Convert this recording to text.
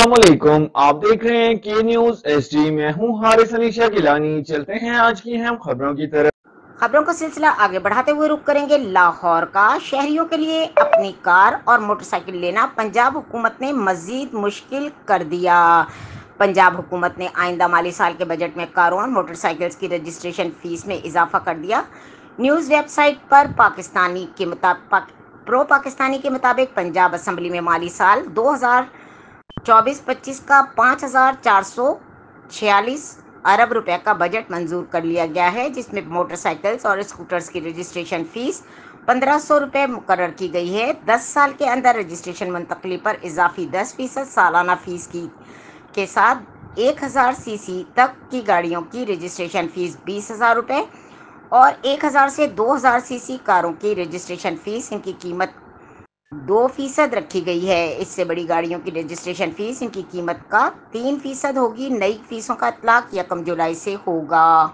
अस्सलामुअलैकुम, आप देख रहे हैं के न्यूज एसडी। मैं हूं हारिस अली शाह गिलानी। चलते हैं आज की अहम खबरों की तरफ। खबरों का सिलसिला आगे बढ़ाते हुए रुक करेंगे लाहौर का। शहरियों के लिए अपनी कार और मोटरसाइकिल लेना पंजाब हुकूमत ने मजीद मुश्किल कर दिया। पंजाब हुकूमत ने आइंदा माली साल के बजट में कारों और मोटरसाइकिल्स की रजिस्ट्रेशन फीस में इजाफा कर दिया। न्यूज़ वेबसाइट पर प्रो पाकिस्तानी के मुताबिक पंजाब असम्बली में माली साल 2024-25 का 5,446 अरब रुपए का बजट मंजूर कर लिया गया है, जिसमें मोटरसाइकिल्स और स्कूटर्स की रजिस्ट्रेशन फीस 1500 रुपये मुकर्रर की गई है। 10 साल के अंदर रजिस्ट्रेशन मुंतकली पर इजाफी 10% सालाना फीस के साथ 1000 सीसी तक की गाड़ियों की रजिस्ट्रेशन फीस 20,000 रुपये और 1000 से 2000 सीसी कारों की रजिस्ट्रेशन फीस इनकी कीमत 2% रखी गई है। इससे बड़ी गाड़ियों की रजिस्ट्रेशन फीस इनकी कीमत का 3% होगी। नई फीसों का इतलाक 1 जुलाई से होगा।